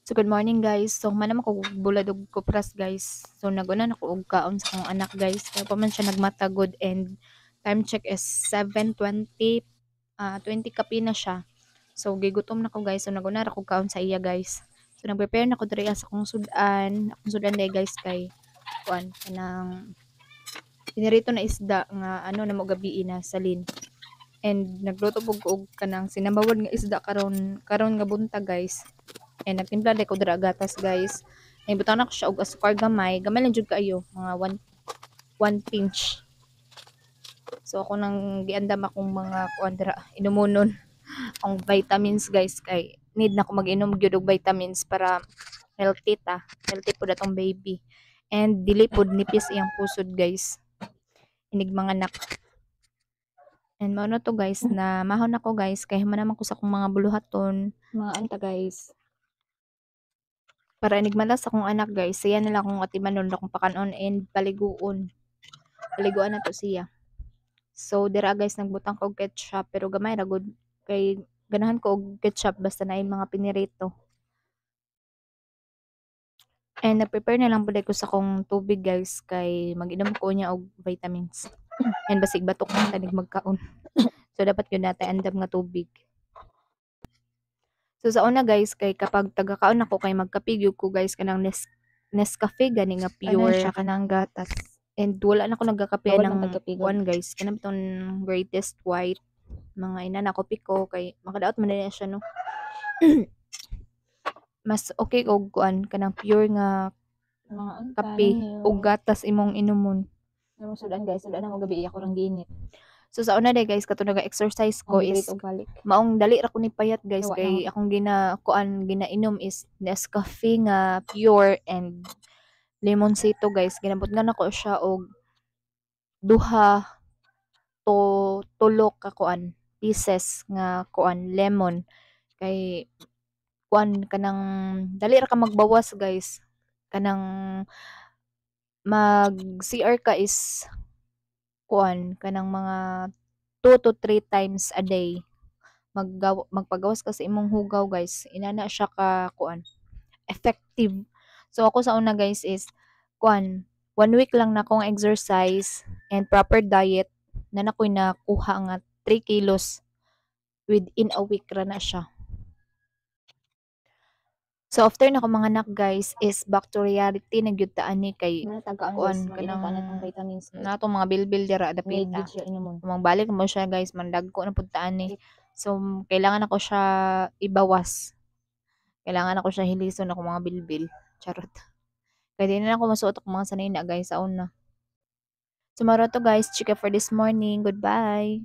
So good morning guys. So manam ako bulad og kopras guys. So naguna ako og kaon sa akong anak guys. Kaya pa man siya nagmatagod and time check is 7:20 20 kapi na siya. So gigutom na ko guys. So naguna ra ko kaon sa iya guys. So nag-prepare na ko diri sa akong sudan. Akong sudan day guys kay kuan kanang pinirito na isda nga ano na mo gabi na salin. And nagluto pug ko og kanang sinambawon nga isda karon nga buntag guys. And nagtimpla day ko dira gatas guys. Ibutang na ko siya og asukar gamay. Gamay lang jud kaayo, mga 1 pinch. So ako nang giandam akong mga kuan dira inumunon ang vitamins guys kay need na ko mag-inom gyud og vitamins para healthy ta. Healthy pud atong baby. And dili pud nipis iyang pusod guys. Inig mga anak. And mao na to guys na mahon ako guys kay man ko sa akong mga buluhaton, mga anta guys. Para enigmalas akong anak guys, siya nila akong atimanon akong pakanon and paliguon. Paliguan na to siya. So dira guys nagbutang ko og ketchup pero gamay ra gud kay ganahan ko og ketchup basta na mga pinirito. And na-prepare na lang pud ko sa akong tubig guys kay mag-inom ko niya og vitamins. And basig batok man tanig magkaon. So dapat gyud natay andam nga tubig. So sa una guys kay kapag taga-kaon ako kay magkape gyud ko guys kanang Nescafe gani nga pure siya kanang gatas. And wala na ako nagkakape ng one guys. Kanang ton greatest white mga ina na kopi ko kay makadaot man na siya no. Mas okay og kuan kanang pure nga mga kape ug gatas imong inumon. Ano sudan guys, sudan ako gabi ako rang giinit. So sa una day guys kato naga-exercise ko is maong dali ra ko ni payat guys kay akong ginainom is Nescafe nga pure and lemonsito guys. Ginabot nga nako siya og duha to tulo ka kuan pieces nga kuan lemon kay kuan kanang dali ra ka magbawas guys. Kanang mag CR ka is kuan kanang mga 2 to 3 times a day magpagawas ka sa imong hugaw guys inana siya ka kuan effective. So ako sa una guys is kuan 1 week lang na akong exercise and proper diet na nakoy nakuha nga 3 kilos within a week ra na siya. So after na ko mga anak guys is back to reality na gyud ta ani kay kuan kanang vitamins na to mga bilbil dira dapita. Magbalik mo siya guys mandagko na pud ta ani. So kailangan ako siya ibawas. Kailangan ako siya hilison ako mga bilbil. Charot. Kaya di na ako masuot ako mga sanay na guys sa una. So maro to guys, chika for this morning. Goodbye.